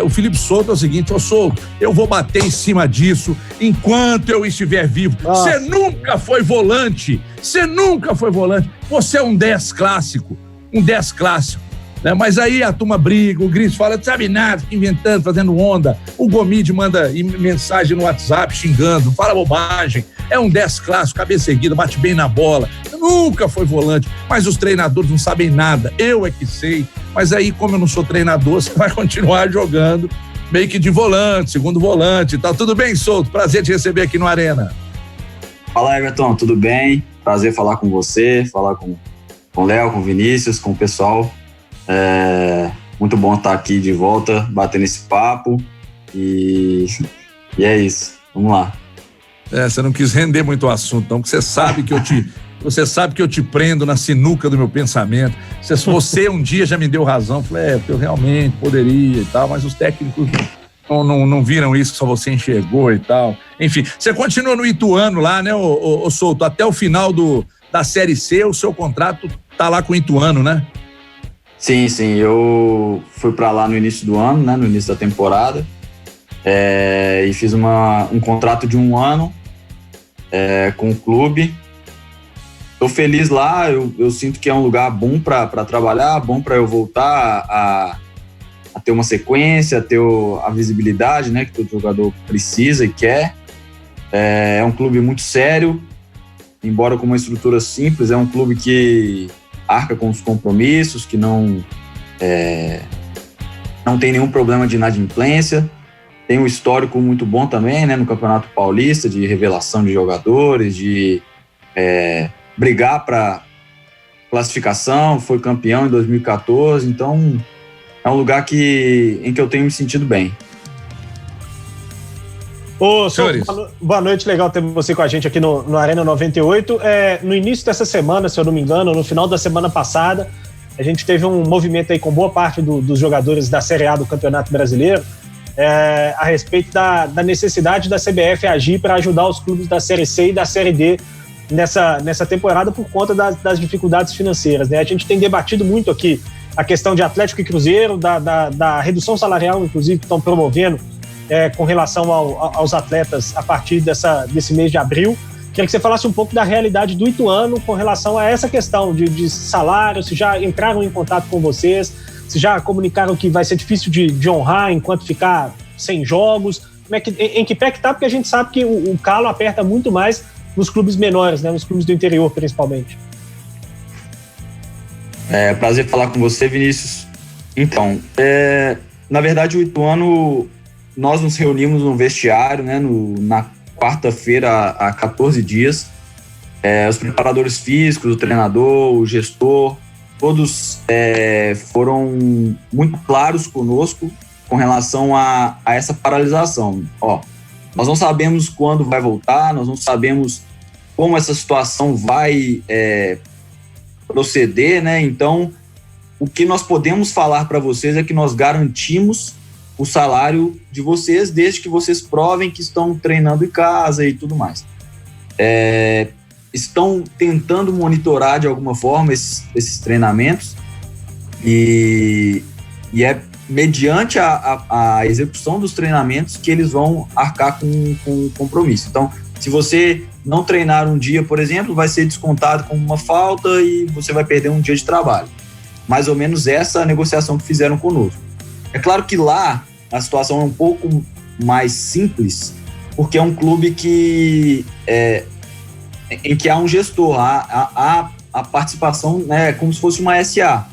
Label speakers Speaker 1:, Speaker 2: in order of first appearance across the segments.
Speaker 1: O Felipe Souto é o seguinte: Souto, eu vou bater em cima disso enquanto eu estiver vivo. Você nunca foi volante. Você é um 10 clássico. Né? Mas aí a turma briga, o Gris fala, não sabe nada, fica inventando, fazendo onda. O Gomide manda mensagem no WhatsApp xingando, fala bobagem. É um 10 clássico, cabeça erguida, bate bem na bola. Nunca foi volante, mas os treinadores não sabem nada. Eu é que sei. Mas aí, como eu não sou treinador, você vai continuar jogando meio que de volante, segundo volante e tal. Tudo bem, Souto? Prazer te receber aqui no Arena.
Speaker 2: Fala, Everton, tudo bem? Prazer falar com você, falar com o Léo, com o Vinícius, com o pessoal. Muito bom estar aqui de volta, batendo esse papo e é isso, vamos lá.
Speaker 1: Você não quis render muito o assunto, não, porque você sabe que eu te prendo na sinuca do meu pensamento. Você um dia já me deu razão, falei, eu realmente poderia e tal, mas os técnicos não viram isso, só você enxergou e tal. Enfim, você continua no Ituano lá, né, ô Souto, até o final da Série C, o seu contrato tá lá com o Ituano, né?
Speaker 2: Sim, eu fui para lá no início do ano, né, no início da temporada, e fiz um contrato de 1 ano com o clube. Estou feliz lá, eu sinto que é um lugar bom para trabalhar, bom para eu voltar a ter uma sequência, a ter a visibilidade, né, que todo jogador precisa e quer. É um clube muito sério, embora com uma estrutura simples, é um clube que arca com os compromissos, que não tem nenhum problema de inadimplência, tem um histórico muito bom também, né, no Campeonato Paulista, de revelação de jogadores, de brigar para classificação, foi campeão em 2014, então é um lugar em que eu tenho me sentido bem.
Speaker 3: Ô, Souto, boa noite, legal ter você com a gente aqui no Arena 98. No início dessa semana, se eu não me engano, no final da semana passada, a gente teve um movimento aí com boa parte dos jogadores da Série A do Campeonato Brasileiro a respeito da necessidade da CBF agir para ajudar os clubes da Série C e da Série D nessa temporada por conta das dificuldades financeiras, né? A gente tem debatido muito aqui a questão de Atlético e Cruzeiro, da redução salarial, inclusive, que estão promovendo com relação aos atletas a partir desse mês de abril. Queria que você falasse um pouco da realidade do Ituano com relação a essa questão de salário, se já entraram em contato com vocês, se já comunicaram que vai ser difícil de honrar enquanto ficar sem jogos, em que pé que tá, porque a gente sabe que o calo aperta muito mais nos clubes menores, né, nos clubes do interior principalmente.
Speaker 2: Prazer falar com você, Vinícius. Então, na verdade o Ituano, nós nos reunimos no vestiário, né, na quarta-feira há 14 dias, os preparadores físicos, o treinador, o gestor, todos foram muito claros conosco com relação a essa paralisação. Nós não sabemos quando vai voltar, nós não sabemos como essa situação vai proceder, né? Então, o que nós podemos falar para vocês é que nós garantimos o salário de vocês, desde que vocês provem que estão treinando em casa e tudo mais. Estão tentando monitorar de alguma forma esses treinamentos e é mediante a execução dos treinamentos que eles vão arcar com compromisso. Então, se você não treinar um dia, por exemplo, vai ser descontado como uma falta e você vai perder um dia de trabalho. Mais ou menos essa é a negociação que fizeram conosco. É claro que lá a situação é um pouco mais simples, porque é um clube em que há um gestor, há a participação, né, como se fosse uma SA,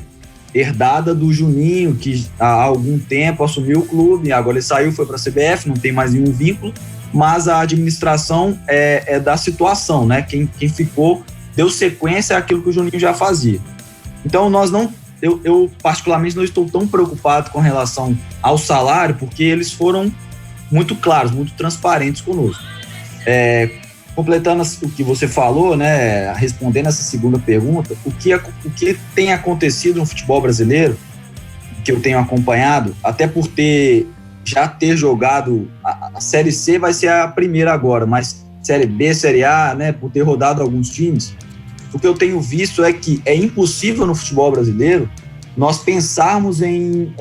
Speaker 2: herdada do Juninho, que há algum tempo assumiu o clube, agora ele saiu, foi para a CBF, não tem mais nenhum vínculo, mas a administração é da situação, né? Quem ficou deu sequência àquilo que o Juninho já fazia. Então eu particularmente não estou tão preocupado com relação ao salário, porque eles foram muito claros, muito transparentes conosco. Completando o que você falou, né, respondendo essa segunda pergunta, o que tem acontecido no futebol brasileiro, que eu tenho acompanhado, até por já ter jogado a Série C, vai ser a primeira agora, mas Série B, Série A, né, por ter rodado alguns times, o que eu tenho visto é que é impossível no futebol brasileiro nós pensarmos em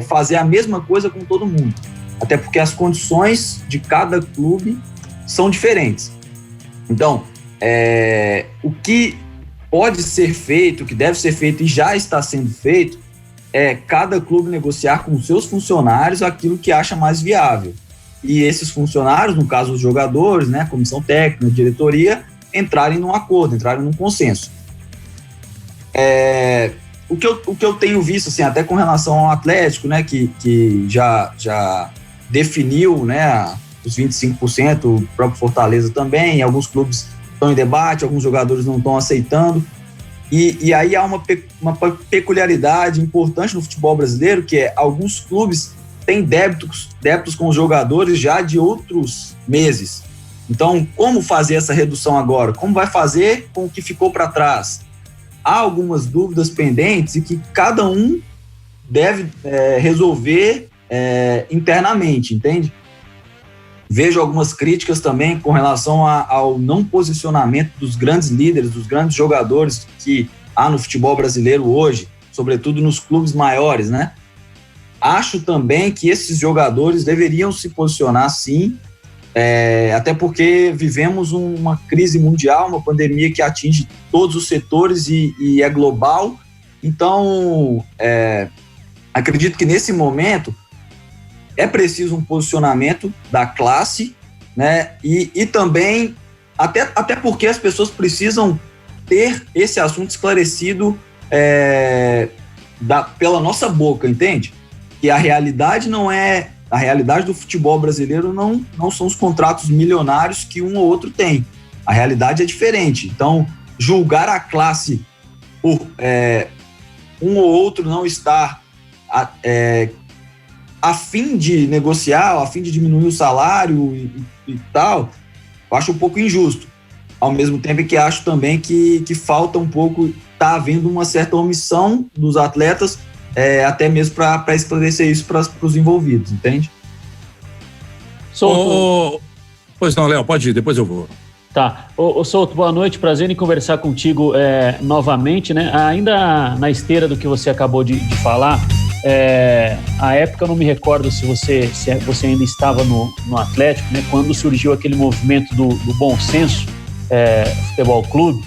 Speaker 2: fazer a mesma coisa com todo mundo. Até porque as condições de cada clube são diferentes. Então, o que pode ser feito, o que deve ser feito e já está sendo feito, é cada clube negociar com os seus funcionários aquilo que acha mais viável. E esses funcionários, no caso os jogadores, né, comissão técnica, diretoria, entrarem num acordo, entrarem num consenso. O que eu tenho visto, assim, até com relação ao Atlético, né, que já definiu, né, os 25%, o próprio Fortaleza também, alguns clubes estão em debate, alguns jogadores não estão aceitando, e aí há uma peculiaridade importante no futebol brasileiro, que é alguns clubes têm débitos com os jogadores já de outros meses. Então, como fazer essa redução agora? Como vai fazer com o que ficou para trás? Há algumas dúvidas pendentes e que cada um deve resolver internamente, entende? Vejo algumas críticas também com relação ao não posicionamento dos grandes líderes, dos grandes jogadores que há no futebol brasileiro hoje, sobretudo nos clubes maiores, né? Acho também que esses jogadores deveriam se posicionar, sim, até porque vivemos uma crise mundial, uma pandemia que atinge todos os setores e é global. Então, acredito que nesse momento é preciso um posicionamento da classe, né? E também, até porque as pessoas precisam ter esse assunto esclarecido pela nossa boca, entende? Que a realidade não é... A realidade do futebol brasileiro não são os contratos milionários que um ou outro tem. A realidade é diferente. Então, julgar a classe por um ou outro não estar a fim de negociar, a fim de diminuir o salário e tal, eu acho um pouco injusto. Ao mesmo tempo que acho também que falta um pouco, está havendo uma certa omissão dos atletas, até mesmo para esclarecer isso para os envolvidos, entende?
Speaker 1: Souto. Pois não, Léo, pode ir, depois eu vou.
Speaker 4: Tá. Souto, boa noite, prazer em conversar contigo novamente, né? Ainda na esteira do que você acabou de falar, a época eu não me recordo se você ainda estava no Atlético, né? Quando surgiu aquele movimento do Bom Senso Futebol Clube,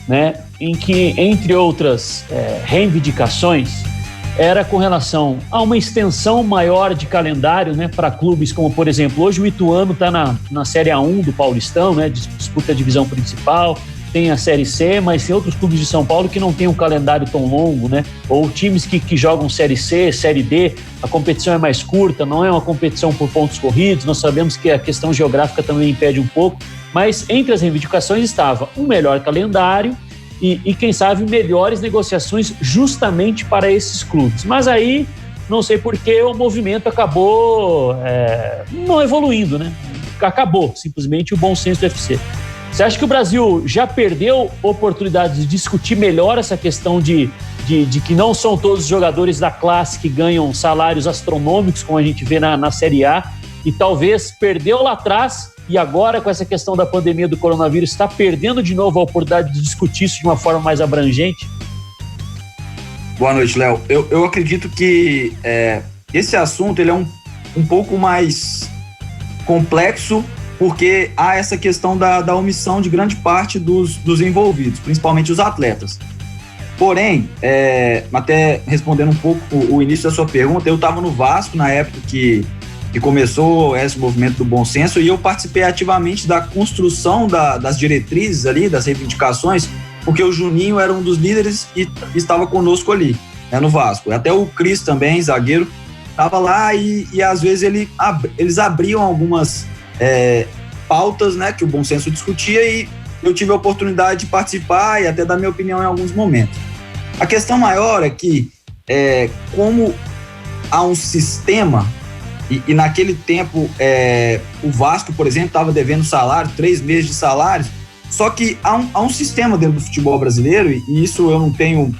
Speaker 4: né? Em que, entre outras reivindicações, era com relação a uma extensão maior de calendário, né, para clubes como, por exemplo, hoje o Ituano está na Série A1 do Paulistão, né, disputa a divisão principal, tem a Série C, mas tem outros clubes de São Paulo que não tem um calendário tão longo, né, ou times que jogam Série C, Série D, a competição é mais curta, não é uma competição por pontos corridos, nós sabemos que a questão geográfica também impede um pouco, mas entre as reivindicações estava um melhor calendário, e quem sabe, melhores negociações justamente para esses clubes. Mas aí, não sei por que o movimento acabou não evoluindo, né? Acabou, simplesmente, o bom senso do UFC. Você acha que o Brasil já perdeu oportunidade de discutir melhor essa questão de que não são todos os jogadores da classe que ganham salários astronômicos, como a gente vê na Série A, e talvez perdeu lá atrás, e agora, com essa questão da pandemia do coronavírus, está perdendo de novo a oportunidade de discutir isso de uma forma mais abrangente?
Speaker 2: Boa noite, Léo. Eu acredito que esse assunto ele é um pouco mais complexo, porque há essa questão da omissão de grande parte dos envolvidos, principalmente os atletas. Porém, até respondendo um pouco o início da sua pergunta, eu estava no Vasco na época que começou esse movimento do bom senso, e eu participei ativamente da construção das diretrizes ali, das reivindicações, porque o Juninho era um dos líderes e estava conosco ali, né, no Vasco. Até o Cris também, zagueiro, estava lá e às vezes eles abriam algumas pautas, né, que o bom senso discutia, e eu tive a oportunidade de participar e até dar minha opinião em alguns momentos. A questão maior é que, como há um sistema, e naquele tempo o Vasco, por exemplo, estava devendo salário, 3 meses de salários, só que há um sistema dentro do futebol brasileiro, e isso eu não tenho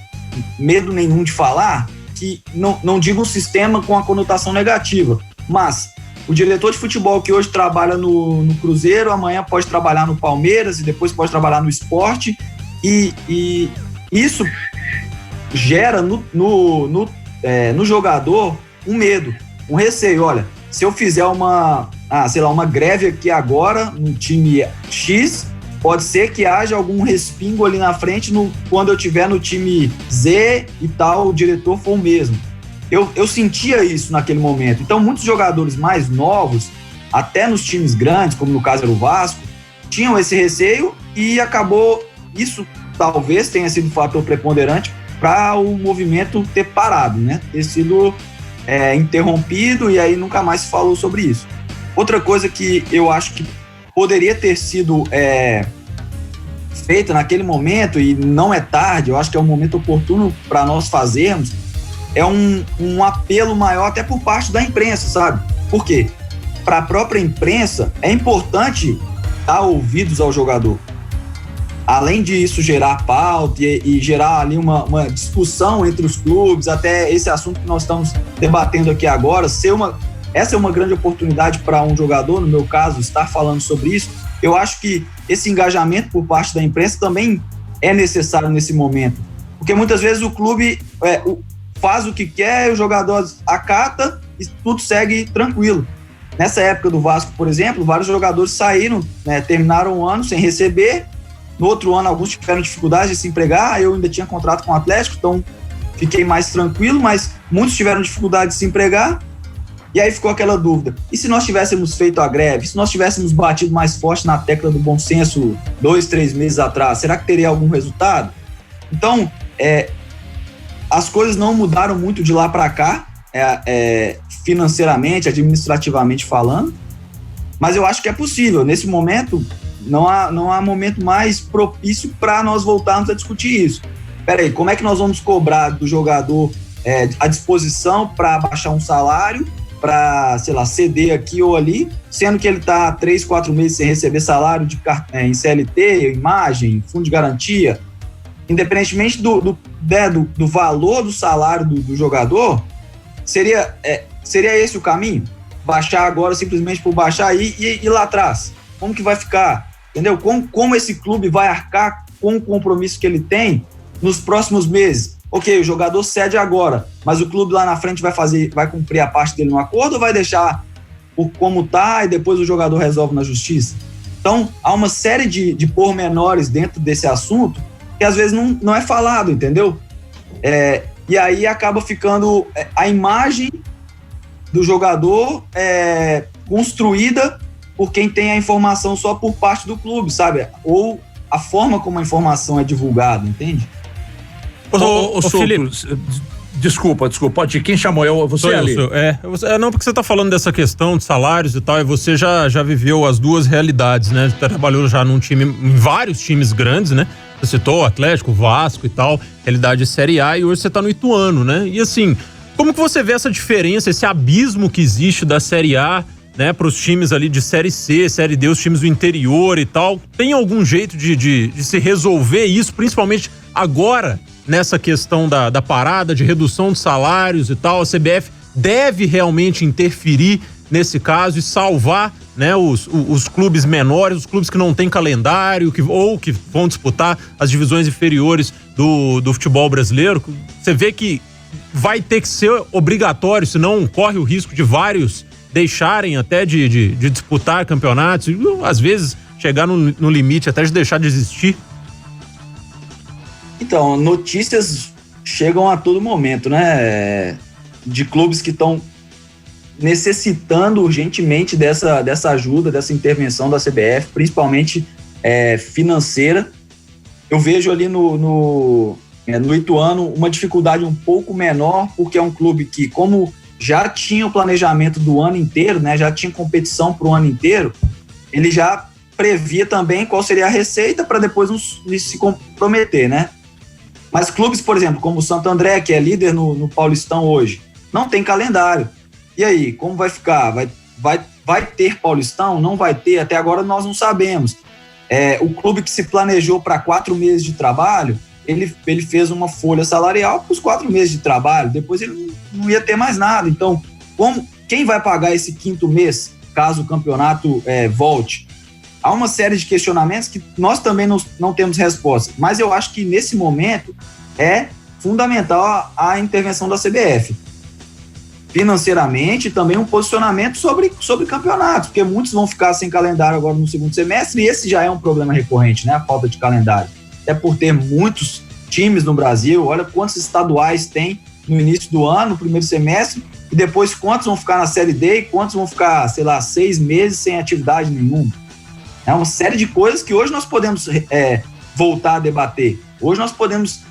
Speaker 2: medo nenhum de falar, que não digo um sistema com a conotação negativa, mas o diretor de futebol que hoje trabalha no Cruzeiro, amanhã pode trabalhar no Palmeiras e depois pode trabalhar no Sport, e isso gera no jogador um medo, um receio. Olha, se eu fizer uma greve aqui agora no time X, pode ser que haja algum respingo ali na frente quando eu estiver no time Z e tal, o diretor for o mesmo. Eu sentia isso naquele momento. Então, muitos jogadores mais novos, até nos times grandes, como no caso era o Vasco, tinham esse receio e acabou, isso talvez tenha sido um fator preponderante para o movimento ter parado, né? Ter sido interrompido e aí nunca mais se falou sobre isso. Outra coisa que eu acho que poderia ter sido feita naquele momento, e não é tarde, eu acho que é um momento oportuno para nós fazermos, é um apelo maior até por parte da imprensa, sabe? Por quê? Para a própria imprensa, é importante dar ouvidos ao jogador. Além disso gerar pauta e gerar ali uma discussão entre os clubes, até esse assunto que nós estamos debatendo aqui agora, essa é uma grande oportunidade para um jogador, no meu caso, estar falando sobre isso. Eu acho que esse engajamento por parte da imprensa também é necessário nesse momento, porque muitas vezes o clube faz o que quer, o jogador acata e tudo segue tranquilo. Nessa época do Vasco, por exemplo, vários jogadores saíram, terminaram o ano sem receber. No outro ano, alguns tiveram dificuldade de se empregar. Eu ainda tinha contrato com o Atlético, então fiquei mais tranquilo, mas muitos tiveram dificuldade de se empregar. E aí ficou aquela dúvida. E se nós tivéssemos feito a greve? Se nós tivéssemos batido mais forte na tecla do bom senso 2-3 meses atrás, será que teria algum resultado? Então, as coisas não mudaram muito de lá para cá, financeiramente, administrativamente falando, mas eu acho que é possível. Nesse momento, não há momento mais propício para nós voltarmos a discutir isso. Peraí, como é que nós vamos cobrar do jogador a disposição para baixar um salário, para, sei lá, ceder aqui ou ali, sendo que ele está 3, 4 meses sem receber salário em CLT, imagem, fundo de garantia? Independentemente do valor do salário do jogador, seria esse o caminho? Baixar agora simplesmente por baixar e lá atrás? Como que vai ficar? Entendeu? Como esse clube vai arcar com o compromisso que ele tem nos próximos meses? Ok, o jogador cede agora, mas o clube lá na frente vai cumprir a parte dele no acordo ou vai deixar como tá e depois o jogador resolve na justiça? Então, há uma série de pormenores dentro desse assunto que às vezes não é falado, entendeu? E aí acaba ficando a imagem do jogador construída por quem tem a informação só por parte do clube, sabe? Ou a forma como a informação é divulgada, entende?
Speaker 1: Ô Felipe, desculpa, pode ir. Quem chamou? Você ali?
Speaker 5: Não, porque você está falando dessa questão de salários e tal, e você já viveu as duas realidades, né? Você trabalhou já em vários times grandes, né? Você citou o Atlético, o Vasco e tal, realidade Série A, e hoje você está no Ituano, né? E assim, como que você vê essa diferença, esse abismo que existe da Série A, né, para os times ali de Série C, Série D, os times do interior e tal? Tem algum jeito de se resolver isso, principalmente agora, nessa questão da parada, de redução de salários e tal? A CBF deve realmente interferir nesse caso e salvar, né, os clubes menores, os clubes que não têm calendário ou que vão disputar as divisões inferiores do futebol brasileiro? Você vê que vai ter que ser obrigatório, senão corre o risco de vários deixarem até de disputar campeonatos e às vezes chegar no limite até de deixar de existir?
Speaker 2: Então, notícias chegam a todo momento, né? De clubes que estão necessitando urgentemente dessa ajuda, dessa intervenção da CBF, principalmente financeira. Eu vejo ali no Ituano uma dificuldade um pouco menor, porque é um clube que, como já tinha o planejamento do ano inteiro, né, já tinha competição para o ano inteiro, ele já previa também qual seria a receita para depois não se comprometer, né? Mas clubes, por exemplo, como o Santo André, que é líder no Paulistão hoje, não tem calendário. E aí, como vai ficar? Vai ter Paulistão? Não vai ter? Até agora nós não sabemos. O clube que se planejou para 4 meses de trabalho, ele fez uma folha salarial para os 4 meses de trabalho, depois ele não ia ter mais nada. Então, quem vai pagar esse 5º mês, caso o campeonato volte? Há uma série de questionamentos que nós também não temos resposta, mas eu acho que nesse momento é fundamental a intervenção da CBF. Financeiramente, também um posicionamento sobre campeonatos, porque muitos vão ficar sem calendário agora no segundo semestre, e esse já é um problema recorrente, né? A falta de calendário. Até por ter muitos times no Brasil, olha quantos estaduais tem no início do ano, no primeiro semestre, e depois quantos vão ficar na Série D e quantos vão ficar, 6 meses sem atividade nenhuma. É uma série de coisas que hoje nós podemos voltar a debater. Hoje nós podemos,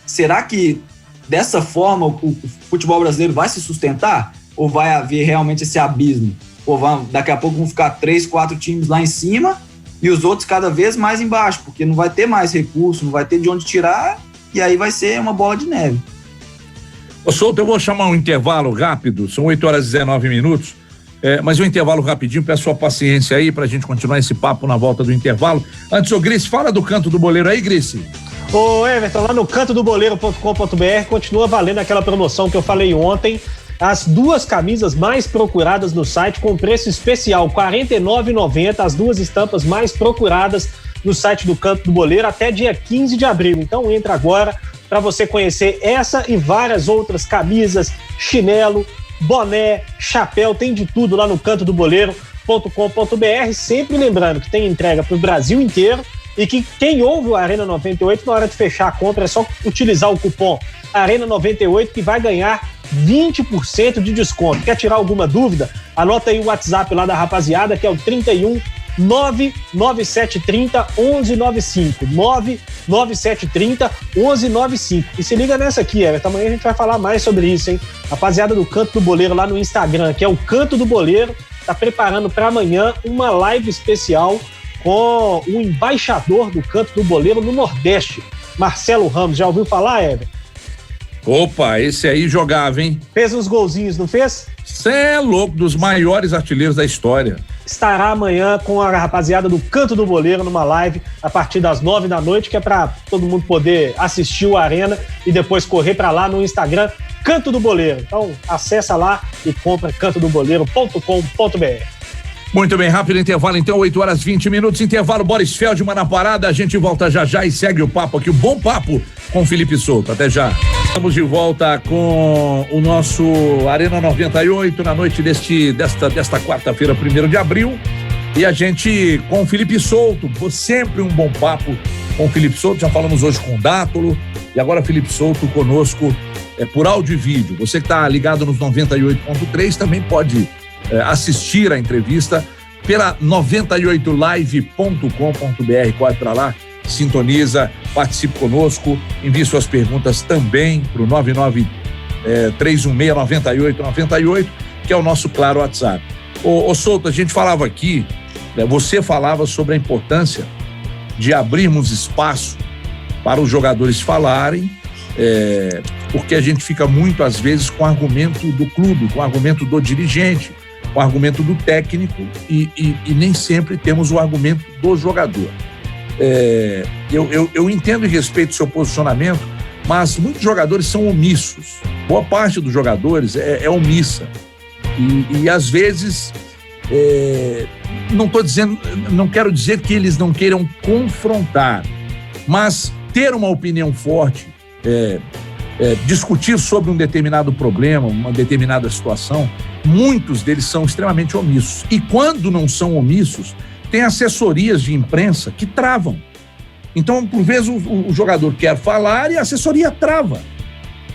Speaker 2: será que dessa forma o futebol brasileiro vai se sustentar? Ou vai haver realmente esse abismo? Ou daqui a pouco vão ficar 3, 4 times lá em cima e os outros cada vez mais embaixo, porque não vai ter mais recurso, não vai ter de onde tirar, e aí vai ser uma bola de neve.
Speaker 1: Ô Souto, eu vou chamar um intervalo rápido, são 8h19, mas um intervalo rapidinho, peço sua paciência aí pra gente continuar esse papo na volta do intervalo. Antes, ô Grice, fala do Canto do Boleiro aí, Grice.
Speaker 3: Ô Everton, lá no cantodoboleiro.com.br continua valendo aquela promoção que eu falei ontem, as 2 camisas mais procuradas no site com preço especial, R$ 49,90, as 2 estampas mais procuradas no site do Canto do Boleiro até dia 15 de abril. Então entra agora para você conhecer essa e várias outras camisas, chinelo, boné, chapéu, tem de tudo lá no cantodoboleiro.com.br, sempre lembrando que tem entrega para o Brasil inteiro e que quem ouve o Arena 98, na hora de fechar a compra, é só utilizar o cupom Arena 98 que vai ganhar 20% de desconto. Quer tirar alguma dúvida? Anota aí o WhatsApp lá da rapaziada, que é o 31 99730 1195, 99730 1195. E se liga nessa aqui, Everton, amanhã a gente vai falar mais sobre isso, hein? Rapaziada do Canto do Boleiro lá no Instagram, que é o Canto do Boleiro, tá preparando para amanhã uma live especial com o embaixador do Canto do Boleiro no Nordeste, Marcelo Ramos. Já ouviu falar, Everton?
Speaker 1: Opa, esse aí jogava, hein?
Speaker 3: Fez uns golzinhos, não fez?
Speaker 1: Cê é louco, dos maiores artilheiros da história.
Speaker 3: Estará amanhã com a rapaziada do Canto do Boleiro numa live a partir das 9 da noite, que é para todo mundo poder assistir o Arena e depois correr para lá no Instagram Canto do Boleiro. Então acessa lá e compra cantodoboleiro.com.br.
Speaker 1: Muito bem, rápido intervalo, então, 8h20, intervalo, Boris Feldman na parada, a gente volta já e segue o papo aqui, o bom papo com Felipe Souto, até já. Estamos de volta com o nosso Arena 98 na noite desta quarta-feira, 1º de abril, e a gente com o Felipe Souto, sempre um bom papo com o Felipe Souto, já falamos hoje com o Dátolo, e agora Felipe Souto conosco por áudio e vídeo. Você que está ligado nos 98.3 também pode assistir a entrevista pela 98live.com.br, corre para lá, sintoniza, participe conosco, envie suas perguntas também para o 993169898, que é o nosso claro WhatsApp. Ô Souto, a gente falava aqui, você falava sobre a importância de abrirmos espaço para os jogadores falarem, porque a gente fica muito, às vezes, com o argumento do clube, com o argumento do dirigente, com o argumento do técnico e nem sempre temos o argumento do jogador. Eu entendo e respeito o seu posicionamento, mas muitos jogadores são omissos. Boa parte dos jogadores é omissa. E às vezes, não quero dizer que eles não queiram confrontar, mas ter uma opinião forte, discutir sobre um determinado problema, uma determinada situação, muitos deles são extremamente omissos. E quando não são omissos, tem assessorias de imprensa que travam. Então, por vezes, o jogador quer falar e a assessoria trava.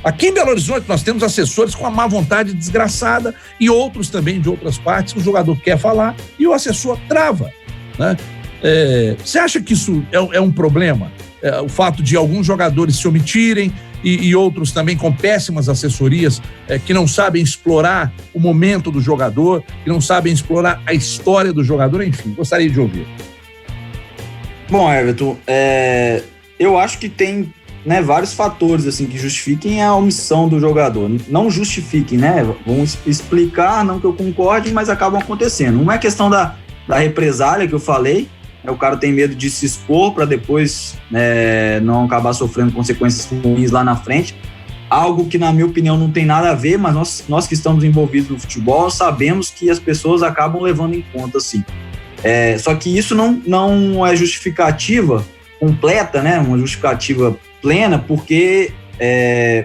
Speaker 1: Aqui em Belo Horizonte, nós temos assessores com a má vontade desgraçada e outros também de outras partes, que o jogador quer falar e o assessor trava, né? Você acha que isso é um problema? O fato de alguns jogadores se omitirem e outros também com péssimas assessorias que não sabem explorar o momento do jogador, que não sabem explorar a história do jogador, enfim, gostaria de ouvir.
Speaker 2: Bom, Everton, eu acho que tem, né, vários fatores assim, que justifiquem a omissão do jogador. Não justifiquem, né? Vamos explicar, não que eu concorde, mas acabam acontecendo. Uma é a questão da represália que eu falei. O cara tem medo de se expor para depois não acabar sofrendo consequências ruins lá na frente. Algo que, na minha opinião, não tem nada a ver, mas nós que estamos envolvidos no futebol sabemos que as pessoas acabam levando em conta, sim. Só que isso não é justificativa completa, né? Uma justificativa plena, porque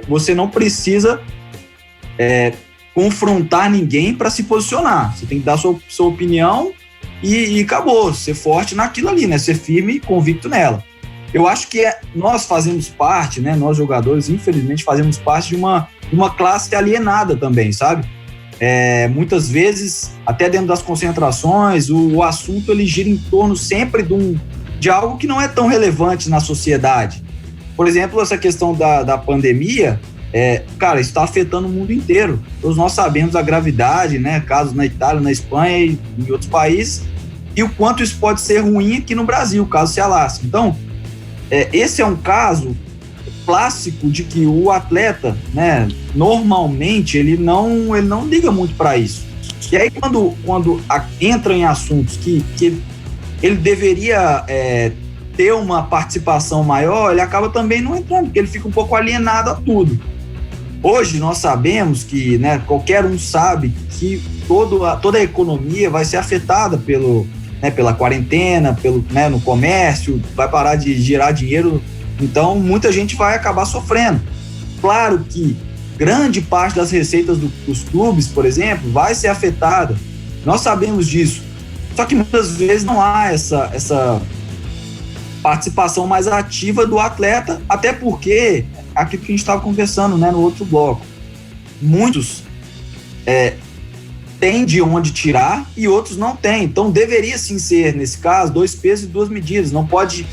Speaker 2: você não precisa confrontar ninguém para se posicionar. Você tem que dar sua opinião e acabou, ser forte naquilo ali, né? Ser firme e convicto nela. Eu acho que nós fazemos parte, né? Nós jogadores, infelizmente, fazemos parte de uma classe alienada também, sabe? Muitas vezes, até dentro das concentrações, o assunto ele gira em torno sempre de algo que não é tão relevante na sociedade. Por exemplo, essa questão da pandemia, cara, isso está afetando o mundo inteiro. Todos nós sabemos a gravidade, né? Casos na Itália, na Espanha e em outros países, e o quanto isso pode ser ruim aqui no Brasil, caso se alastre. Então, esse é um caso clássico de que o atleta, né, normalmente, ele não liga muito para isso. E aí, quando entra em assuntos que ele deveria ter uma participação maior, ele acaba também não entrando, porque ele fica um pouco alienado a tudo. Hoje nós sabemos que, né, qualquer um sabe que toda a economia vai ser afetada pela quarentena, no comércio, vai parar de girar dinheiro, então muita gente vai acabar sofrendo. Claro que grande parte das receitas dos clubes, por exemplo, vai ser afetada, nós sabemos disso, só que muitas vezes não há essa participação mais ativa do atleta, até porque, aquilo que a gente estava conversando, né, no outro bloco, muitos têm de onde tirar e outros não têm. Então deveria sim ser, nesse caso, 2 pesos e 2 medidas. Não pode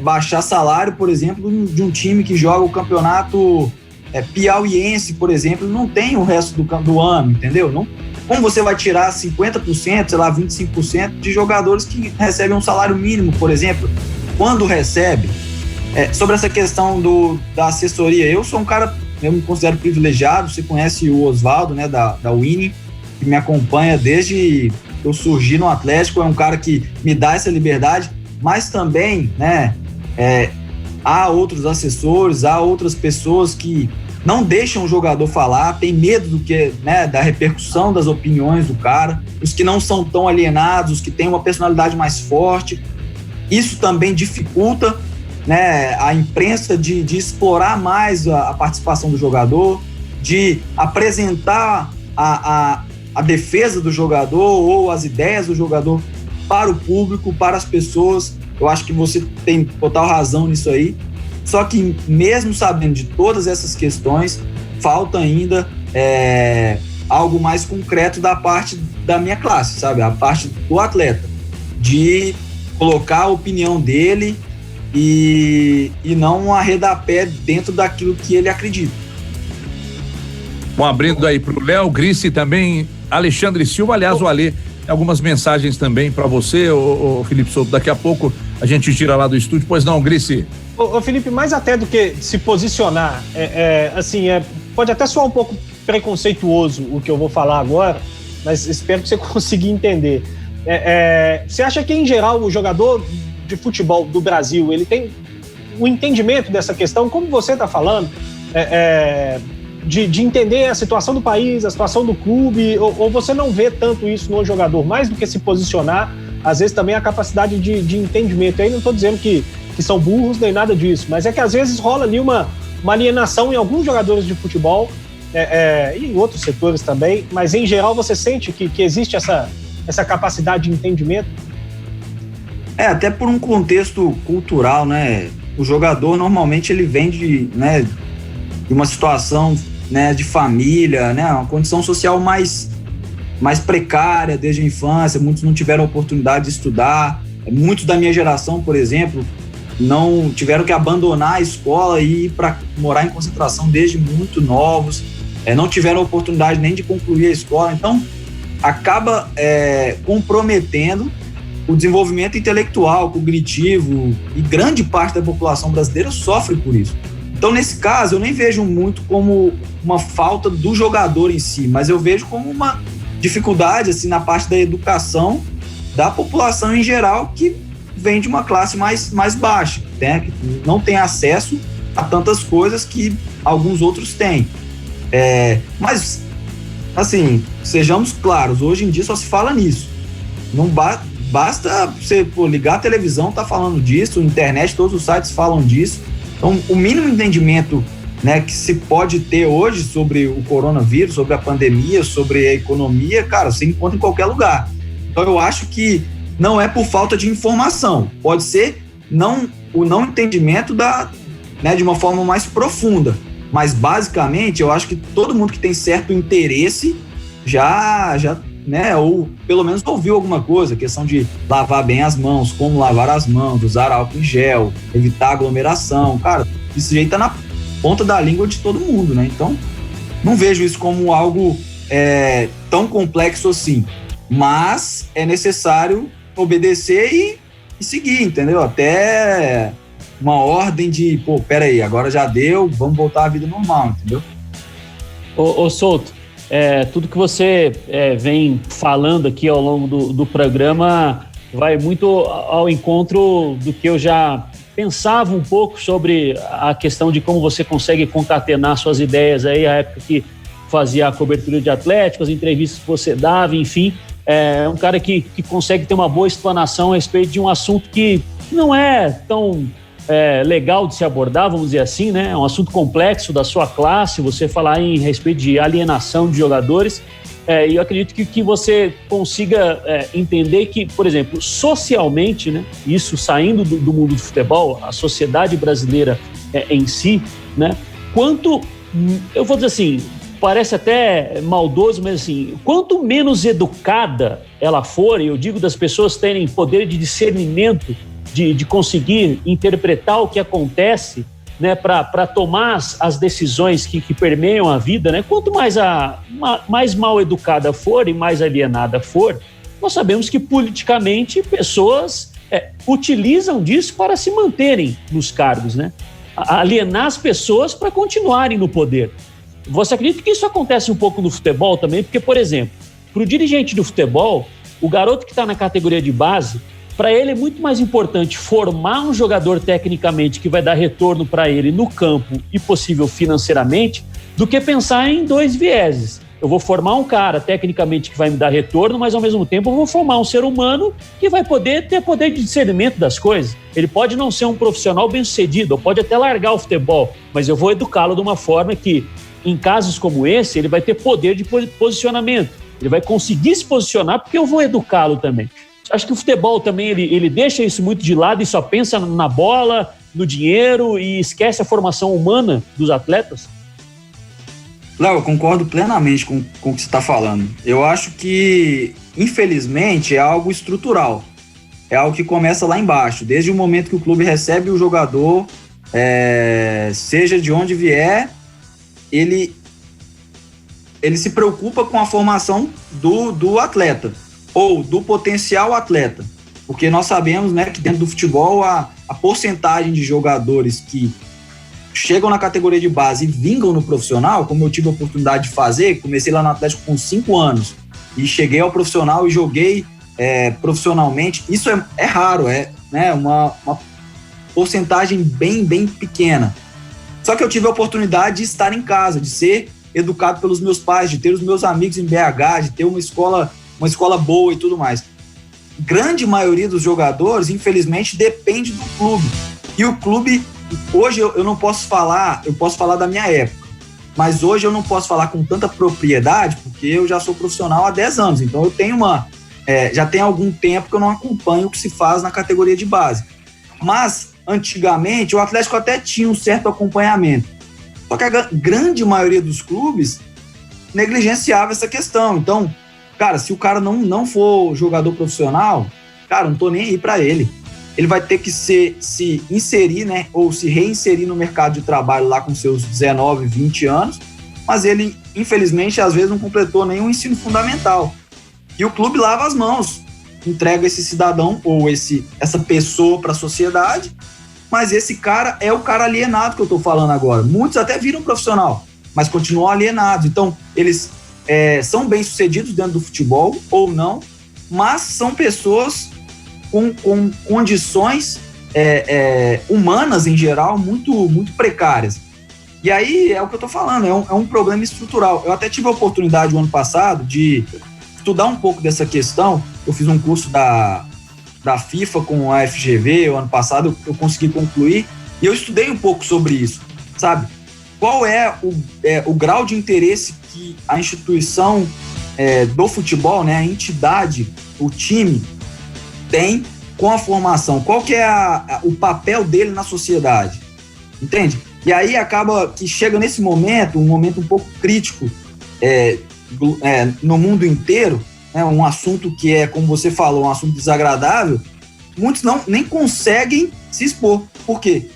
Speaker 2: baixar salário, por exemplo, de um time que joga o campeonato piauiense, por exemplo, não tem o resto do ano, entendeu? Não, como você vai tirar 50%, sei lá, 25% de jogadores que recebem um salário mínimo, por exemplo, quando recebe? Sobre essa questão da assessoria, eu sou um cara, eu me considero privilegiado, você conhece o Oswaldo, né, da Winning, que me acompanha desde eu surgi no Atlético, é um cara que me dá essa liberdade, mas também, né, há outros assessores, há outras pessoas que não deixam o jogador falar, tem medo da repercussão das opiniões do cara, os que não são tão alienados, os que têm uma personalidade mais forte. Isso também dificulta, né, a imprensa de explorar mais a participação do jogador, de apresentar a defesa do jogador ou as ideias do jogador para o público, para as pessoas. Eu acho que você tem total razão nisso aí. Só que mesmo sabendo de todas essas questões, falta ainda algo mais concreto da parte da minha classe, sabe? A parte do atleta, de colocar a opinião dele e não arredar pé dentro daquilo que ele acredita.
Speaker 1: Bom, abrindo aí para o Léo, Grice também, Alexandre Silva, aliás, o Alê, algumas mensagens também para você, o Felipe Souto, daqui a pouco a gente tira lá do estúdio, pois não, Grice?
Speaker 3: Ô Felipe, mais até do que se posicionar, pode até soar um pouco preconceituoso o que eu vou falar agora, mas espero que você consiga entender. Você acha que, em geral, o jogador de futebol do Brasil, ele tem um entendimento dessa questão, como você está falando, de entender a situação do país, a situação do clube, ou você não vê tanto isso no jogador, mais do que se posicionar, às vezes também a capacidade de entendimento. Aí não estou dizendo que são burros nem nada disso, mas é que às vezes rola ali uma alienação em alguns jogadores de futebol e em outros setores também, mas em geral você sente que existe essa capacidade de entendimento?
Speaker 2: Até por um contexto cultural, né? O jogador normalmente ele vem de uma situação, né, de família, né, uma condição social mais precária desde a infância. Muitos não tiveram a oportunidade de estudar. Muitos da minha geração, por exemplo, não tiveram que abandonar a escola e ir para morar em concentração desde muito novos. Não tiveram a oportunidade nem de concluir a escola. Então, acaba comprometendo o desenvolvimento intelectual, cognitivo, e grande parte da população brasileira sofre por isso. Então, nesse caso, eu nem vejo muito como uma falta do jogador em si, mas eu vejo como uma dificuldade assim, na parte da educação da população em geral, que vem de uma classe mais baixa, né? Que não tem acesso a tantas coisas que alguns outros têm. Mas, assim, sejamos claros, hoje em dia só se fala nisso. Não basta você ligar a televisão, tá falando disso, internet, todos os sites falam disso. Então, o mínimo entendimento né, que se pode ter hoje sobre o coronavírus, sobre a pandemia, sobre a economia, cara, você encontra em qualquer lugar. Então eu acho que não é por falta de informação, pode ser o não entendimento de uma forma mais profunda, mas basicamente eu acho que todo mundo que tem certo interesse já né, ou pelo menos ouviu alguma coisa, questão de lavar bem as mãos, como lavar as mãos, usar álcool em gel, evitar aglomeração, cara, isso aí tá na ponta da língua de todo mundo, né? Então, não vejo isso como algo tão complexo assim, mas é necessário obedecer e seguir, entendeu? Até uma ordem de, peraí, agora já deu, vamos voltar à vida normal, entendeu?
Speaker 4: Ô Souto, tudo que você vem falando aqui ao longo do programa vai muito ao encontro do que eu já pensava um pouco sobre a questão de como você consegue concatenar suas ideias aí, a época que fazia a cobertura de Atlético, as entrevistas que você dava, enfim, é um cara que consegue ter uma boa explanação a respeito de um assunto que não é tão legal de se abordar, vamos dizer assim, né? É um assunto complexo da sua classe, você falar em respeito de alienação de jogadores, e eu acredito que você consiga entender que, por exemplo, socialmente, né, isso saindo do mundo do futebol, a sociedade brasileira em si, né, eu vou dizer assim, parece até maldoso, mas assim, quanto menos educada ela for, e eu digo das pessoas terem poder de discernimento, de conseguir interpretar o que acontece, né, para tomar as decisões que permeiam a vida, né? Quanto mais mal educada for e mais alienada for, nós sabemos que politicamente pessoas utilizam disso para se manterem nos cargos, né? Alienar as pessoas para continuarem no poder. Você acredita que isso acontece um pouco no futebol também? Porque, por exemplo, para o dirigente do futebol, o garoto que está na categoria de base, para ele é muito mais importante formar um jogador tecnicamente que vai dar retorno para ele no campo e possível financeiramente, do que pensar em dois vieses. Eu vou formar um cara tecnicamente que vai me dar retorno, mas ao mesmo tempo eu vou formar um ser humano que vai poder ter poder de discernimento das coisas. Ele pode não ser um profissional bem-sucedido, ou pode até largar o futebol, mas eu vou educá-lo de uma forma que, em casos como esse, ele vai ter poder de posicionamento. Ele vai conseguir se posicionar porque eu vou educá-lo também. Acho que o futebol também, ele deixa isso muito de lado e só pensa na bola, no dinheiro e esquece a formação humana dos atletas?
Speaker 2: Léo, eu concordo plenamente com o que você está falando. Eu acho que, infelizmente, é algo estrutural. É algo que começa lá embaixo. Desde o momento que o clube recebe o jogador, seja de onde vier, ele se preocupa com a formação do atleta, ou do potencial atleta, porque nós sabemos, né, que dentro do futebol a porcentagem de jogadores que chegam na categoria de base e vingam no profissional, como eu tive a oportunidade de fazer, comecei lá no Atlético com 5 anos e cheguei ao profissional e joguei profissionalmente, isso é raro, né, uma porcentagem bem pequena. Só que eu tive a oportunidade de estar em casa, de ser educado pelos meus pais, de ter os meus amigos em BH, de ter uma escola boa e tudo mais. Grande maioria dos jogadores, infelizmente, depende do clube. E o clube, hoje eu não posso falar, eu posso falar da minha época, mas hoje eu não posso falar com tanta propriedade, porque eu já sou profissional há 10 anos, então eu tenho já tem algum tempo que eu não acompanho o que se faz na categoria de base. Mas, antigamente, o Atlético até tinha um certo acompanhamento. Só que a grande maioria dos clubes negligenciava essa questão. Então, cara, se o cara não for jogador profissional, cara, não tô nem aí pra ele. Ele vai ter que se inserir, né, ou se reinserir no mercado de trabalho lá com seus 19, 20 anos, mas ele, infelizmente, às vezes não completou nenhum ensino fundamental. E o clube lava as mãos, entrega esse cidadão ou essa pessoa para a sociedade, mas esse cara é o cara alienado que eu tô falando agora. Muitos até viram profissional, mas continuam alienados. Então, eles são bem-sucedidos dentro do futebol ou não, mas são pessoas com condições humanas, em geral, muito, muito precárias. E aí é o que eu tô falando, é um problema estrutural. Eu até tive a oportunidade, o ano passado, de estudar um pouco dessa questão. Eu fiz um curso da FIFA com a FGV, o ano passado eu consegui concluir, e eu estudei um pouco sobre isso, sabe? qual é o grau de interesse que a instituição do futebol, né, a entidade, o time, tem com a formação, qual que é o papel dele na sociedade, entende? E aí acaba que chega nesse momento, um momento um pouco crítico no mundo inteiro, né, um assunto que é, como você falou, um assunto desagradável, muitos nem conseguem se expor. Por quê?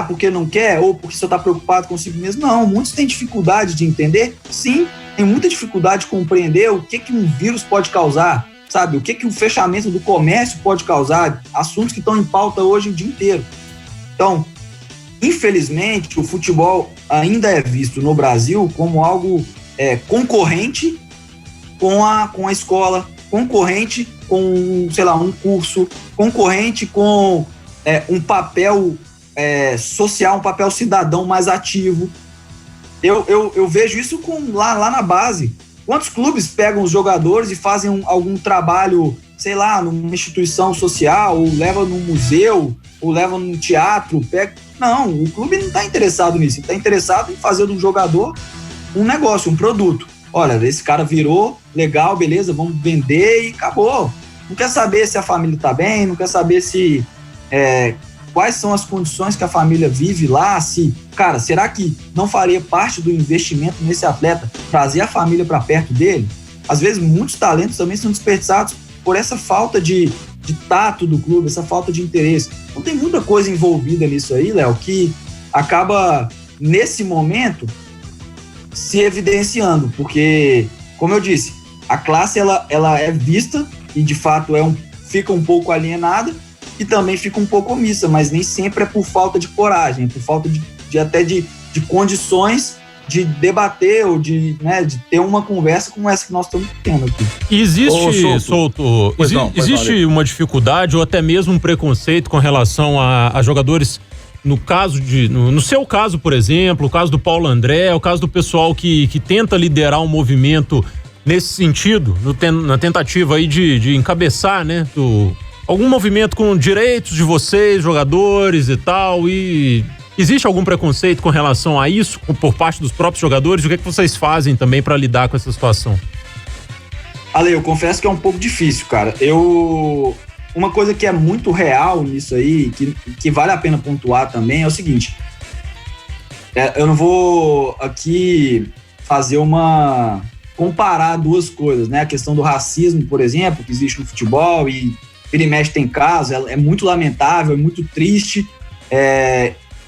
Speaker 2: Porque não quer, ou porque só está preocupado consigo mesmo? Não, muitos têm dificuldade de entender, sim, tem muita dificuldade de compreender o que um vírus pode causar, sabe? O que o fechamento do comércio pode causar, assuntos que estão em pauta hoje o dia inteiro. Então, infelizmente, o futebol ainda é visto no Brasil como algo concorrente com a escola, concorrente com, sei lá, um curso, concorrente com um papel social, um papel cidadão mais ativo. Eu vejo isso lá na base. Quantos clubes pegam os jogadores e fazem algum trabalho, sei lá, numa instituição social, ou leva num museu, ou leva num teatro? Não, o clube não está interessado nisso. Ele está interessado em fazer do jogador um negócio, um produto. Olha, esse cara virou, legal, beleza, vamos vender e acabou. Não quer saber se a família está bem, não quer saber se quais são as condições que a família vive lá, cara, será que não faria parte do investimento nesse atleta trazer a família para perto dele? Às vezes, muitos talentos também são desperdiçados por essa falta de tato do clube, essa falta de interesse. Então, tem muita coisa envolvida nisso aí, Léo, que acaba, nesse momento, se evidenciando, porque, como eu disse, a classe ela é vista e, de fato, fica um pouco alienada, e também fica um pouco omissa, mas nem sempre é por falta de coragem, é por falta de condições de debater ou de ter uma conversa como essa que nós estamos tendo aqui.
Speaker 5: Existe uma dificuldade ou até mesmo um preconceito com relação a jogadores, no seu caso, por exemplo, o caso do Paulo André, o caso do pessoal que tenta liderar um movimento nesse sentido, na tentativa aí de encabeçar, né, algum movimento com direitos de vocês, jogadores e tal, e existe algum preconceito com relação a isso por parte dos próprios jogadores? O que é que vocês fazem também para lidar com essa situação?
Speaker 2: Ale, eu confesso que é um pouco difícil, cara. Uma coisa que é muito real nisso aí, que vale a pena pontuar também, é o seguinte, eu não vou aqui comparar duas coisas, né? A questão do racismo, por exemplo, que existe no futebol e vira e mexe tem caso, é muito lamentável, é muito triste,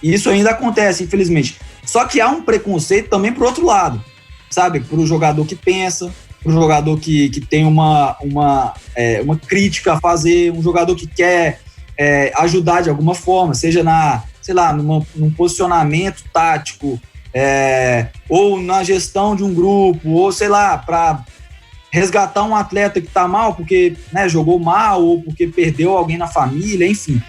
Speaker 2: e isso ainda acontece, infelizmente. Só que há um preconceito também pro outro lado, sabe? Pro jogador que pensa, pro jogador que tem uma crítica a fazer, um jogador que quer ajudar de alguma forma, seja num posicionamento tático, ou na gestão de um grupo, ou sei lá, para resgatar um atleta que tá mal porque jogou mal ou porque perdeu alguém na família, enfim.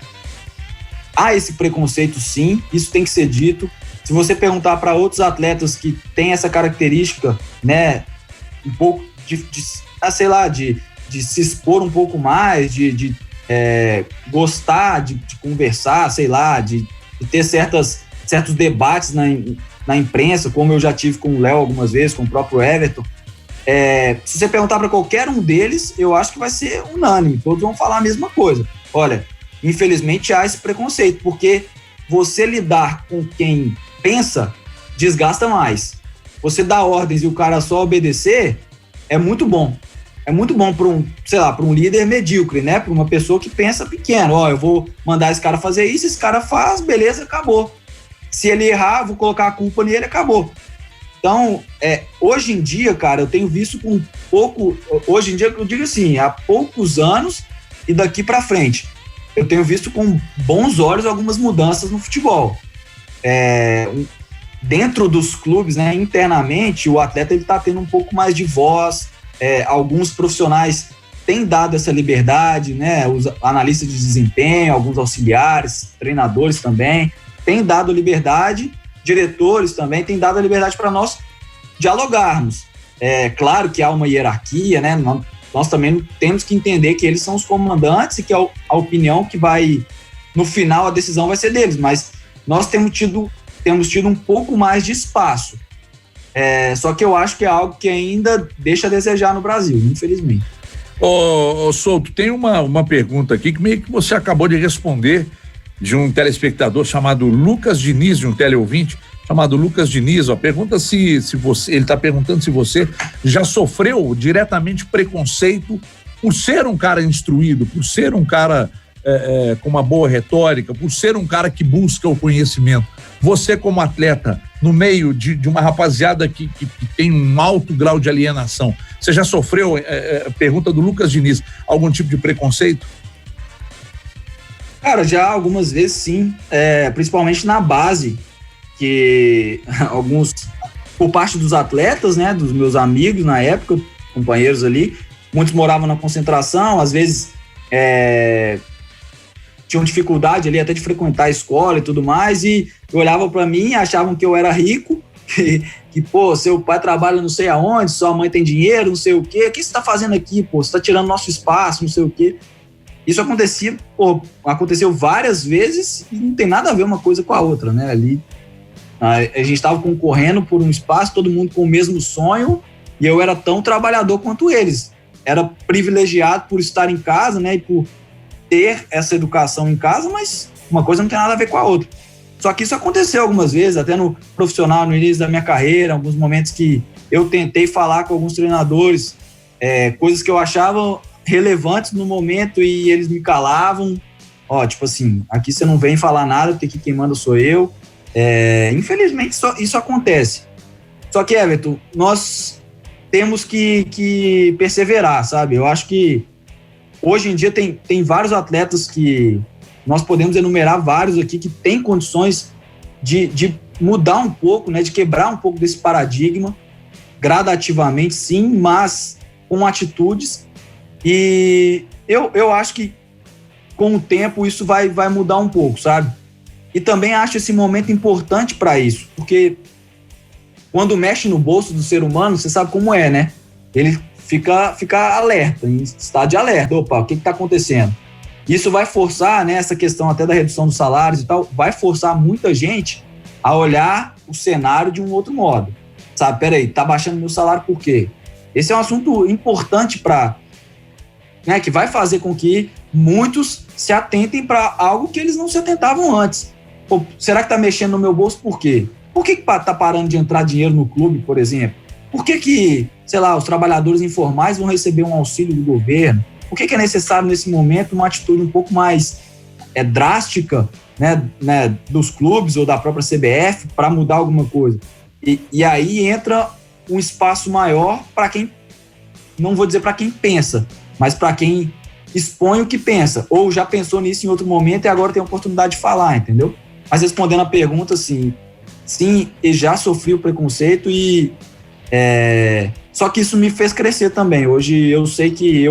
Speaker 2: Há esse preconceito, sim, isso tem que ser dito. Se você perguntar para outros atletas que têm essa característica, um pouco de se expor um pouco mais, de gostar de conversar, sei lá, de ter certos debates na imprensa, como eu já tive com o Léo algumas vezes, com o próprio Everton, se você perguntar para qualquer um deles, eu acho que vai ser unânime, todos vão falar a mesma coisa. Olha, infelizmente há esse preconceito, porque você lidar com quem pensa desgasta mais. Você dá ordens e o cara só obedecer é muito bom. É muito bom para um líder medíocre, né? Para uma pessoa que pensa pequeno. Eu vou mandar esse cara fazer isso, esse cara faz, beleza, acabou. Se ele errar, vou colocar a culpa nele, acabou. Então, hoje em dia, cara, eu tenho visto com pouco... Hoje em dia, eu digo assim, há poucos anos e daqui para frente, eu tenho visto com bons olhos algumas mudanças no futebol. Dentro dos clubes, né, internamente, o atleta está tendo um pouco mais de voz. Alguns profissionais têm dado essa liberdade, né? Os analistas de desempenho, alguns auxiliares, treinadores também, têm dado liberdade, diretores também têm dado a liberdade para nós dialogarmos. Claro que há uma hierarquia, né? Nós também temos que entender que eles são os comandantes e que a opinião que vai, no final, a decisão vai ser deles, mas nós temos temos tido um pouco mais de espaço. Só que eu acho que é algo que ainda deixa a desejar no Brasil, infelizmente.
Speaker 1: Ô Souto, tem uma pergunta aqui que meio que você acabou de responder, de um telespectador chamado Lucas Diniz, de um teleouvinte chamado Lucas Diniz. Pergunta se você, ele está perguntando se você já sofreu diretamente preconceito por ser um cara instruído, por ser um cara com uma boa retórica, por ser um cara que busca o conhecimento. Você, como atleta, no meio de uma rapaziada que tem um alto grau de alienação, você já sofreu, pergunta do Lucas Diniz, algum tipo de preconceito?
Speaker 2: Cara, já algumas vezes sim, principalmente na base, que alguns, por parte dos atletas, né, dos meus amigos na época, companheiros ali, muitos moravam na concentração, às vezes tinham dificuldade ali até de frequentar a escola e tudo mais, e olhavam para mim, achavam que eu era rico, que pô, seu pai trabalha não sei aonde, sua mãe tem dinheiro, não sei o quê, o que você tá fazendo aqui, pô, você tá tirando nosso espaço, não sei o quê. Isso aconteceu várias vezes e não tem nada a ver uma coisa com a outra, né, ali a gente estava concorrendo por um espaço, todo mundo com o mesmo sonho, e eu era tão trabalhador quanto eles, era privilegiado por estar em casa, né, e por ter essa educação em casa, mas uma coisa não tem nada a ver com a outra. Só que isso aconteceu algumas vezes, até no profissional, no início da minha carreira, alguns momentos que eu tentei falar com alguns treinadores, coisas que eu achava relevantes no momento e eles me calavam. Tipo assim, aqui você não vem falar nada, porque aqui quem manda sou eu. Infelizmente isso acontece. Só que, Everton, nós temos que perseverar, sabe? Eu acho que hoje em dia tem vários atletas que nós podemos enumerar vários aqui que têm condições de mudar um pouco, né, de quebrar um pouco desse paradigma, gradativamente sim, mas com atitudes, e eu acho que com o tempo isso vai mudar um pouco, sabe? E também acho esse momento importante para isso, porque quando mexe no bolso do ser humano, você sabe como é, né? Ele fica alerta, em estado de alerta. Opa, o que está acontecendo? Isso vai forçar, né, essa questão até da redução dos salários e tal, vai forçar muita gente a olhar o cenário de um outro modo. Sabe, peraí, tá baixando meu salário por quê? Esse é um assunto importante né, que vai fazer com que muitos se atentem para algo que eles não se atentavam antes. Pô, será que tá mexendo no meu bolso por quê? Por que tá parando de entrar dinheiro no clube, por exemplo? Por que, sei lá, os trabalhadores informais vão receber um auxílio do governo? Por que é necessário, nesse momento, uma atitude um pouco mais drástica, né, dos clubes ou da própria CBF para mudar alguma coisa? E aí entra um espaço maior para quem, não vou dizer para quem pensa, mas para quem expõe o que pensa, ou já pensou nisso em outro momento e agora tem a oportunidade de falar, entendeu? Mas respondendo a pergunta, sim, eu já sofri o preconceito só que isso me fez crescer também. Hoje eu sei que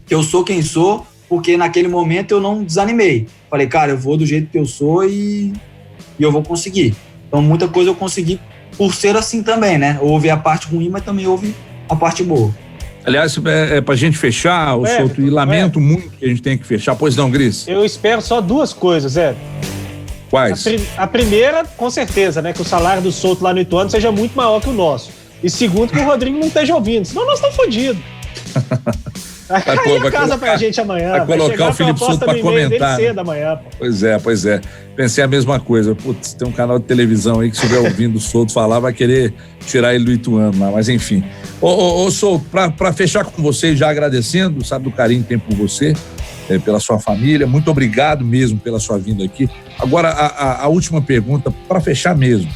Speaker 2: que eu sou quem sou, porque naquele momento eu não desanimei. Falei, cara, eu vou do jeito que eu sou e eu vou conseguir. Então muita coisa eu consegui por ser assim também, né? Houve a parte ruim, mas também houve a parte boa.
Speaker 1: Aliás, pra gente fechar, Souto, e lamento muito que a gente tenha que fechar. Pois não, Gris?
Speaker 3: Eu espero só duas coisas,
Speaker 1: Quais?
Speaker 3: A primeira, com certeza, né? Que o salário do Souto lá no Ituano seja muito maior que o nosso. E segundo, que o Rodrigo não esteja ouvindo, senão nós estamos fodidos. Vai cair a casa pra gente amanhã.
Speaker 1: Vai colocar o Felipe Souto pra comentar.
Speaker 3: Cedo amanhã, pô.
Speaker 1: Pois é. Pensei a mesma coisa. Putz, tem um canal de televisão aí que se estiver ouvindo o Souto falar, vai querer tirar ele do Ituano lá, mas enfim. Ô Souto, pra fechar com você, já agradecendo, sabe, do carinho que tem por você, pela sua família, muito obrigado mesmo pela sua vinda aqui. Agora, a última pergunta, para fechar mesmo.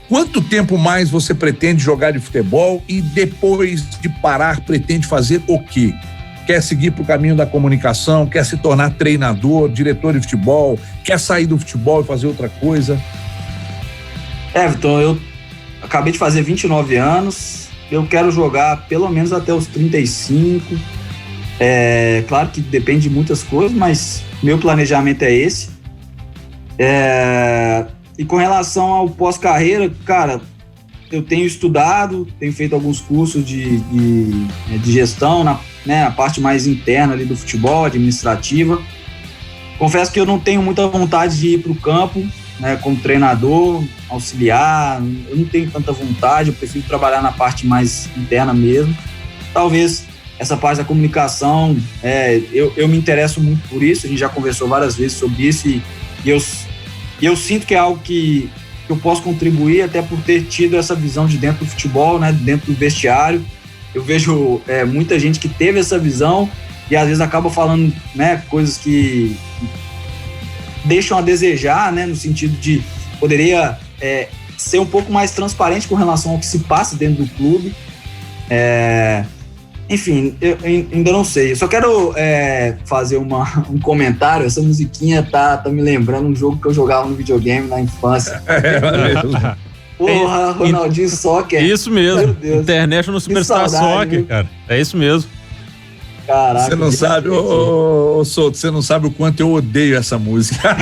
Speaker 1: Quanto tempo mais você pretende jogar de futebol e depois de parar pretende fazer o quê? Quer seguir para o caminho da comunicação, quer se tornar treinador, diretor de futebol, quer sair do futebol e fazer outra coisa?
Speaker 2: Everton, eu acabei de fazer 29 anos, eu quero jogar pelo menos até os 35. Claro que depende de muitas coisas, mas meu planejamento é esse. E com relação ao pós-carreira, cara, eu tenho estudado, tenho feito alguns cursos de gestão, na parte mais interna ali do futebol, administrativa. Confesso que eu não tenho muita vontade de ir para o campo, né, como treinador, auxiliar, eu não tenho tanta vontade, eu prefiro trabalhar na parte mais interna mesmo. Talvez essa parte da comunicação, eu me interesso muito por isso, a gente já conversou várias vezes sobre isso e eu sinto que é algo que eu posso contribuir, até por ter tido essa visão de dentro do futebol, né, dentro do vestiário. Eu vejo muita gente que teve essa visão e às vezes acaba falando, né, coisas que deixam a desejar, né, no sentido de poderia ser um pouco mais transparente com relação ao que se passa dentro do clube. Enfim, eu ainda não sei. Eu só quero fazer um comentário. Essa musiquinha tá me lembrando um jogo que eu jogava no videogame na infância. Porra, Ronaldinho Soccer.
Speaker 5: Isso mesmo. International Superstar Soccer, cara. É isso mesmo.
Speaker 2: Caraca.
Speaker 1: Você não sabe, ô Souto, você não sabe o quanto eu odeio essa música.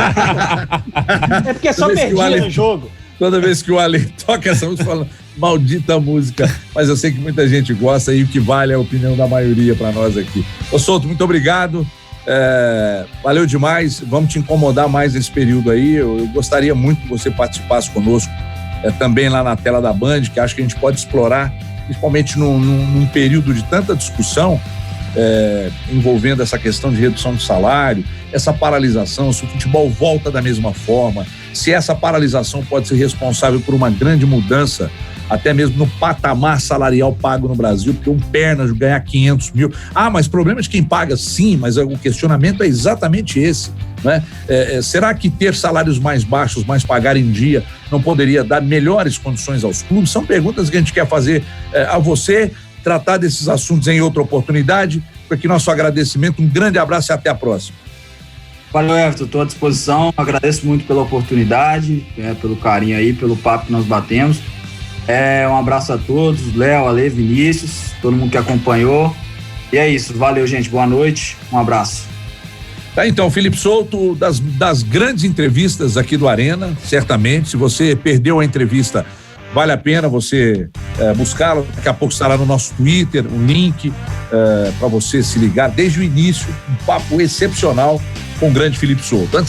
Speaker 3: É porque só perdia no jogo.
Speaker 1: Toda vez que o Ale toca essa música, fala, maldita música. Mas eu sei que muita gente gosta e o que vale é a opinião da maioria para nós aqui. Ô Souto, muito obrigado. Valeu demais. Vamos te incomodar mais nesse período aí. Eu gostaria muito que você participasse conosco também lá na tela da Band, que acho que a gente pode explorar, principalmente num período de tanta discussão envolvendo essa questão de redução do salário, essa paralisação, se o futebol volta da mesma forma, se essa paralisação pode ser responsável por uma grande mudança, até mesmo no patamar salarial pago no Brasil, porque um perna ganhar 500 mil. Mas problema de quem paga, sim, mas o questionamento é exatamente esse, né? Será que ter salários mais baixos, mas pagar em dia, não poderia dar melhores condições aos clubes? São perguntas que a gente quer fazer a você, tratar desses assuntos em outra oportunidade. Por aqui nosso agradecimento, um grande abraço e até a próxima.
Speaker 2: Valeu, Everton, estou à disposição, agradeço muito pela oportunidade, pelo carinho aí, pelo papo que nós batemos. Um abraço a todos, Léo, Ale, Vinícius, todo mundo que acompanhou. E é isso, valeu, gente, boa noite, um abraço.
Speaker 1: Tá, então, Felipe Souto, das grandes entrevistas aqui do Arena, certamente, se você perdeu a entrevista, vale a pena você buscá-la, daqui a pouco estará no nosso Twitter, um link para você se ligar desde o início, um papo excepcional com o grande Felipe Souto. Antes